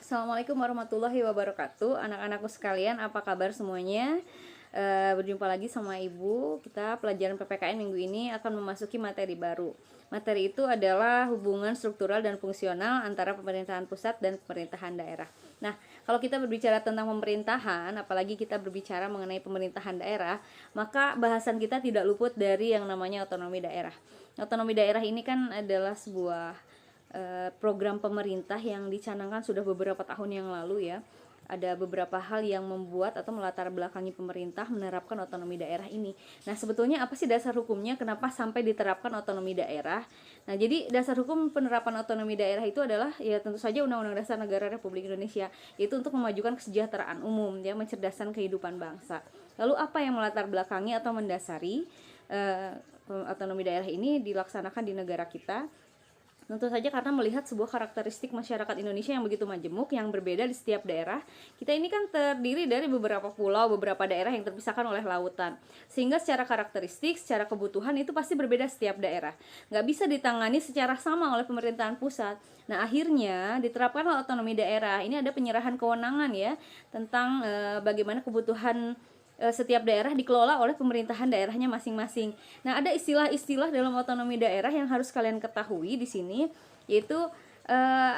Assalamualaikum warahmatullahi wabarakatuh. Anak-anakku sekalian, apa kabar semuanya? Berjumpa lagi sama Ibu. Kita pelajaran PPKN minggu ini akan memasuki materi baru. Materi itu adalah hubungan struktural dan fungsional antara pemerintahan pusat dan pemerintahan daerah. Nah, kalau kita berbicara tentang pemerintahan, apalagi kita berbicara mengenai pemerintahan daerah, maka bahasan kita tidak luput dari yang namanya otonomi daerah. Otonomi daerah ini kan adalah sebuah program pemerintah yang dicanangkan sudah beberapa tahun yang lalu ya. Ada beberapa hal yang membuat atau melatar belakangi pemerintah menerapkan otonomi daerah ini. Nah, sebetulnya apa sih dasar hukumnya kenapa sampai diterapkan otonomi daerah? Nah, jadi dasar hukum penerapan otonomi daerah itu adalah ya tentu saja Undang-Undang Dasar Negara Republik Indonesia, yaitu untuk memajukan kesejahteraan umum ya, mencerdaskan kehidupan bangsa. Lalu apa yang melatar belakangi atau mendasari otonomi daerah ini dilaksanakan di negara kita? Tentu saja karena melihat sebuah karakteristik masyarakat Indonesia yang begitu majemuk, yang berbeda di setiap daerah. Kita ini kan terdiri dari beberapa pulau, beberapa daerah yang terpisahkan oleh lautan. Sehingga secara karakteristik, secara kebutuhan itu pasti berbeda setiap daerah. Nggak bisa ditangani secara sama oleh pemerintahan pusat. Nah, akhirnya diterapkanlah otonomi daerah. Ini ada penyerahan kewenangan ya, tentang bagaimana kebutuhan setiap daerah dikelola oleh pemerintahan daerahnya masing-masing. Nah, ada istilah-istilah dalam otonomi daerah yang harus kalian ketahui di sini, yaitu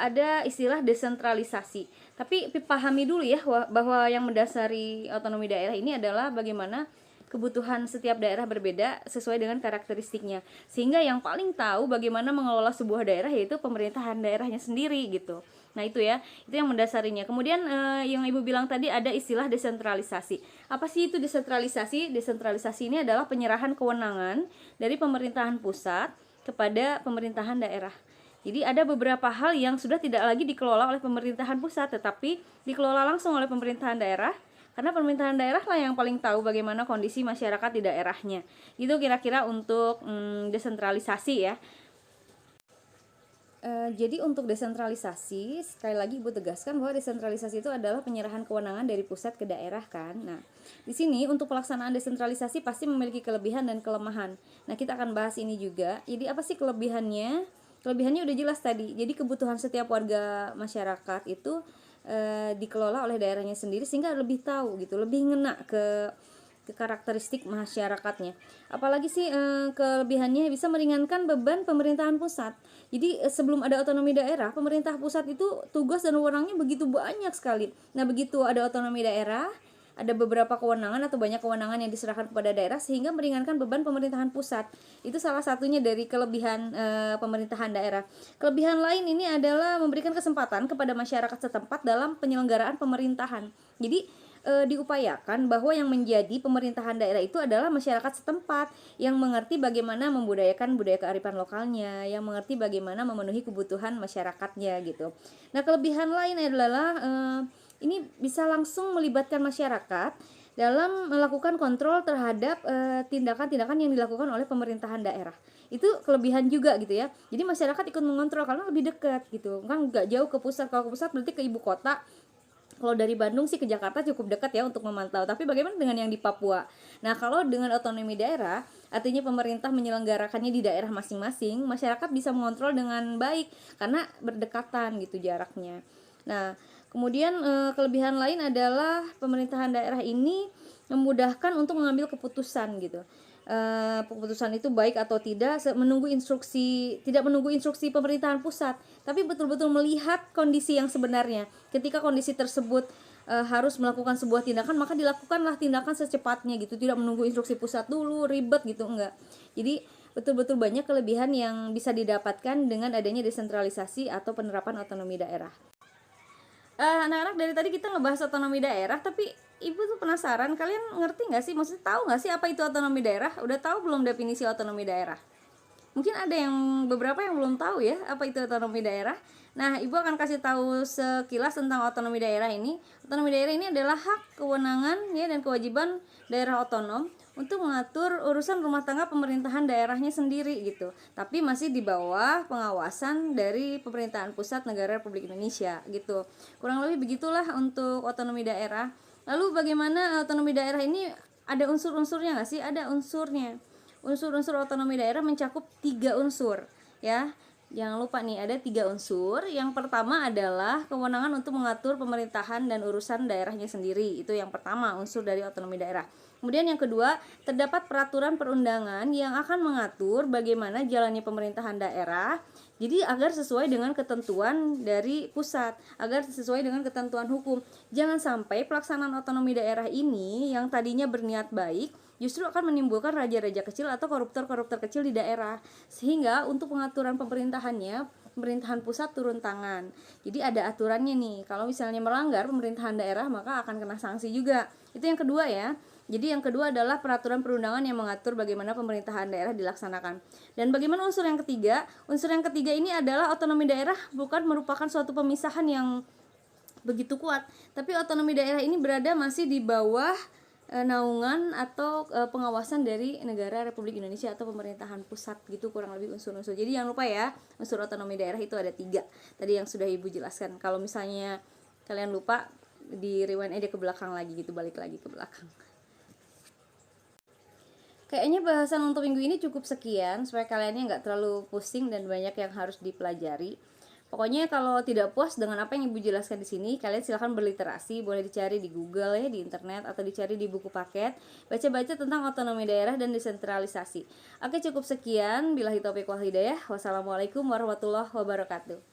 ada istilah desentralisasi. Tapi pahami dulu ya bahwa yang mendasari otonomi daerah ini adalah bagaimana kebutuhan setiap daerah berbeda sesuai dengan karakteristiknya. Sehingga yang paling tahu bagaimana mengelola sebuah daerah yaitu pemerintahan daerahnya sendiri gitu. Nah, itu ya, itu yang mendasarinya. Kemudian yang Ibu bilang tadi ada istilah desentralisasi. Apa sih itu desentralisasi? Desentralisasi ini adalah penyerahan kewenangan dari pemerintahan pusat kepada pemerintahan daerah. Jadi ada beberapa hal yang sudah tidak lagi dikelola oleh pemerintahan pusat, tetapi dikelola langsung oleh pemerintahan daerah, karena pemerintahan daerah lah yang paling tahu bagaimana kondisi masyarakat di daerahnya. Itu kira-kira untuk desentralisasi ya. Jadi untuk desentralisasi, sekali lagi Ibu tegaskan bahwa desentralisasi itu adalah penyerahan kewenangan dari pusat ke daerah kan. Nah, di sini untuk pelaksanaan desentralisasi pasti memiliki kelebihan dan kelemahan. Nah, kita akan bahas ini juga. Jadi apa sih kelebihannya? Kelebihannya udah jelas tadi. Jadi kebutuhan setiap warga masyarakat itu dikelola oleh daerahnya sendiri sehingga lebih tahu gitu, lebih ngena ke karakteristik masyarakatnya. Apalagi sih kelebihannya bisa meringankan beban pemerintahan pusat. Jadi sebelum ada otonomi daerah, pemerintah pusat itu tugas dan wewenangnya begitu banyak sekali. Nah, begitu ada otonomi daerah, ada beberapa kewenangan atau banyak kewenangan yang diserahkan kepada daerah sehingga meringankan beban pemerintahan pusat. Itu salah satunya dari kelebihan pemerintahan daerah. Kelebihan lain ini adalah memberikan kesempatan kepada masyarakat setempat dalam penyelenggaraan pemerintahan. Jadi diupayakan bahwa yang menjadi pemerintahan daerah itu adalah masyarakat setempat yang mengerti bagaimana membudayakan budaya kearifan lokalnya, yang mengerti bagaimana memenuhi kebutuhan masyarakatnya gitu. Nah, kelebihan lain adalah ini bisa langsung melibatkan masyarakat dalam melakukan kontrol terhadap tindakan-tindakan yang dilakukan oleh pemerintahan daerah. Itu kelebihan juga gitu ya. Jadi masyarakat ikut mengontrol karena lebih dekat gitu. Kan nggak jauh ke pusat. Kalau ke pusat berarti ke ibu kota. Kalau dari Bandung sih ke Jakarta cukup dekat ya untuk memantau. Tapi bagaimana dengan yang di Papua? Nah, kalau dengan otonomi daerah, artinya pemerintah menyelenggarakannya di daerah masing-masing, masyarakat bisa mengontrol dengan baik karena berdekatan gitu jaraknya. Nah, kemudian kelebihan lain adalah pemerintahan daerah ini memudahkan untuk mengambil keputusan gitu. Keputusan itu baik atau tidak tidak menunggu instruksi pemerintahan pusat, tapi betul-betul melihat kondisi yang sebenarnya. Ketika kondisi tersebut harus melakukan sebuah tindakan, maka dilakukanlah tindakan secepatnya gitu, tidak menunggu instruksi pusat dulu, ribet gitu, enggak. Jadi betul-betul banyak kelebihan yang bisa didapatkan dengan adanya desentralisasi atau penerapan otonomi daerah. Anak-anak, dari tadi kita ngebahas otonomi daerah, tapi Ibu tuh penasaran, kalian ngerti nggak sih, maksudnya tahu nggak sih apa itu otonomi daerah? Udah tahu belum definisi otonomi daerah? Mungkin ada yang beberapa yang belum tahu ya apa itu otonomi daerah. Nah, Ibu akan kasih tahu sekilas tentang otonomi daerah ini. Otonomi daerah ini adalah hak, kewenangan ya dan kewajiban daerah otonom untuk mengatur urusan rumah tangga pemerintahan daerahnya sendiri gitu. Tapi masih di bawah pengawasan dari pemerintahan pusat negara Republik Indonesia gitu. Kurang lebih begitulah untuk otonomi daerah. Lalu bagaimana otonomi daerah ini, ada unsur-unsurnya nggak sih? Ada unsurnya. Unsur-unsur otonomi daerah mencakup 3 unsur ya. Jangan lupa nih ada 3 unsur. Yang pertama adalah kewenangan untuk mengatur pemerintahan dan urusan daerahnya sendiri. Itu yang pertama, unsur dari otonomi daerah. Kemudian yang kedua, terdapat peraturan perundangan yang akan mengatur bagaimana jalannya pemerintahan daerah. Jadi agar sesuai dengan ketentuan dari pusat, agar sesuai dengan ketentuan hukum. Jangan sampai pelaksanaan otonomi daerah ini yang tadinya berniat baik justru akan menimbulkan raja-raja kecil atau koruptor-koruptor kecil di daerah, sehingga untuk pengaturan pemerintahannya pemerintahan pusat turun tangan. Jadi ada aturannya nih, kalau misalnya melanggar pemerintahan daerah maka akan kena sanksi juga. Itu yang kedua ya. Jadi yang kedua adalah peraturan perundangan yang mengatur bagaimana pemerintahan daerah dilaksanakan. Dan bagaimana unsur yang ketiga? Unsur yang ketiga ini adalah otonomi daerah bukan merupakan suatu pemisahan yang begitu kuat, tapi otonomi daerah ini berada masih di bawah naungan atau pengawasan dari negara Republik Indonesia atau pemerintahan pusat gitu, kurang lebih unsur-unsur. Jadi jangan lupa ya, unsur otonomi daerah itu ada 3 tadi yang sudah Ibu jelaskan. Kalau misalnya kalian lupa, di rewind aja ke belakang lagi gitu, balik lagi ke belakang. Kayaknya bahasan untuk minggu ini cukup sekian supaya kaliannya nggak terlalu pusing dan banyak yang harus dipelajari. Pokoknya kalau tidak puas dengan apa yang Ibu jelaskan di sini, kalian silahkan berliterasi, boleh dicari di Google ya, di internet, atau dicari di buku paket, baca-baca tentang otonomi daerah dan desentralisasi. Oke, cukup sekian. Billahi taufiq wal hidayah. Wassalamualaikum warahmatullahi wabarakatuh.